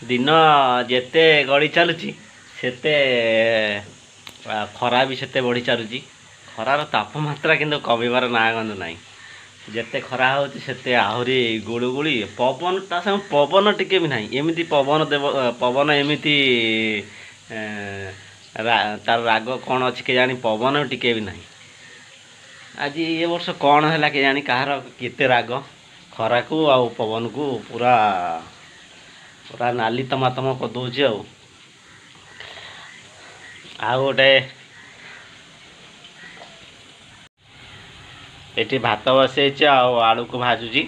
दिन जेते गड़ी चलुची सेते खरा भी सेते बढ़ी चलुची। खरार तापमात्रा किंतु कमिबार ना गंध नाही। जेते खरा होती सेते आहुरी गुळुगुळी पवन ता संग पवन टिके भी नाही। एमिति पवन देव पवन एमिति तार राग कौन अच्छी के जानी पवन टिके भी नहीं। आज ये वर्ष कौन है के जानी कहार केते राग खरा को आ पवन को पूरा पूरा नाली तमातम कर दौचे। आ गोटे ये भात बसई आलू को भाजुची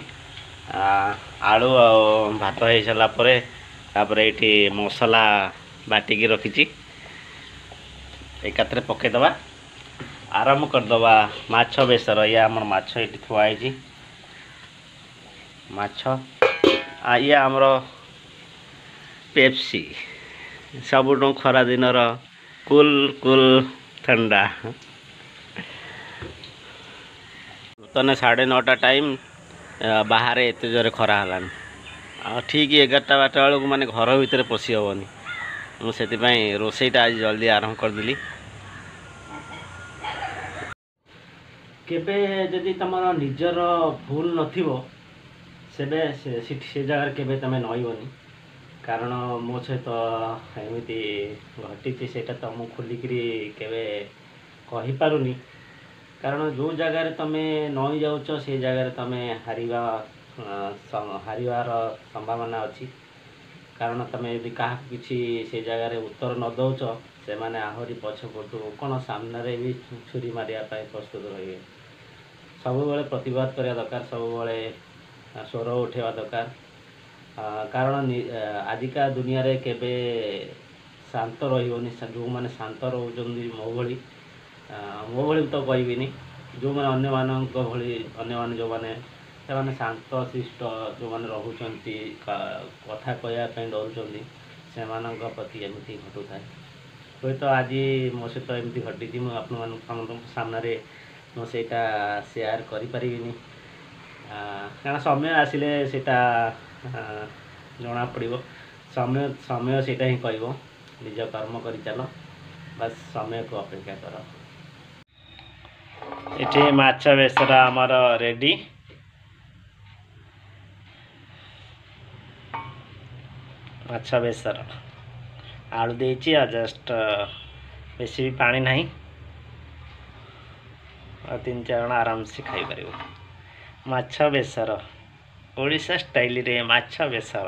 आलू भात हो सारापर ये मसला बाटिकी रखी एकाथरे पकईदबा आरंभ करदबा माछ बेसर। या आमर माछ ये थुआई माछ ये आमर पेप्सी सबुठ खरा दिनर कूल कूल ठंडा। बर्तमान 9:30 टाइम बाहर एत जोरे खरा हलानी ठीक 11टा 12टा बेलू माने घर भितर पशि हेनी। मुझे रोसईटा आज जल्दी आरंभ करदेली। केबे जदि तुम निजर भूल नथिबो सेबे से जगार केबे तमे नईबनी। कारण मो सहित एमती घटी से तुम खोलिकी केबे कही पारुनी। कारण जो जगार तमे नई जाउच से जगार तमे हारिबार संभावना अच्छी। कारण तुम यदि क्या किसी से जगार उत्तर न दौच से मैंने आहरी पछपटू कौन सामने भी छुरी मारिया प्रस्तुत रही। सब प्रतिवाद करने दरकार सब स्वर उठेवा दरकार। कारण आजिका दुनिया रे केबे शांत रही जो मैंने शांत रोचंदी मो भली तो कहबिनी जो मैंने अन्य मान अन्य जो मैंने से शांत शिष्ट जो मैंने रोचंती कथा कहवाई डरुंच से प्रति एमती घटू थाए। हुए तो आज मो सहित एमती घटी मुझे सामने मुझा सेयार करें कारण समय आसिले सेटा जना पड़ो। समय समय से ही कह निज कर्म कर चल बस समय को अपेक्षा कर। ये माछ बेसर आमर रेडी। माछ बेसर आलू देची जस्ट बेसी भी पानी नहीं 3-4 जन आराम से खाई पार। माछ बेसर ओडिशा स्टाइल रे माछ बेसर।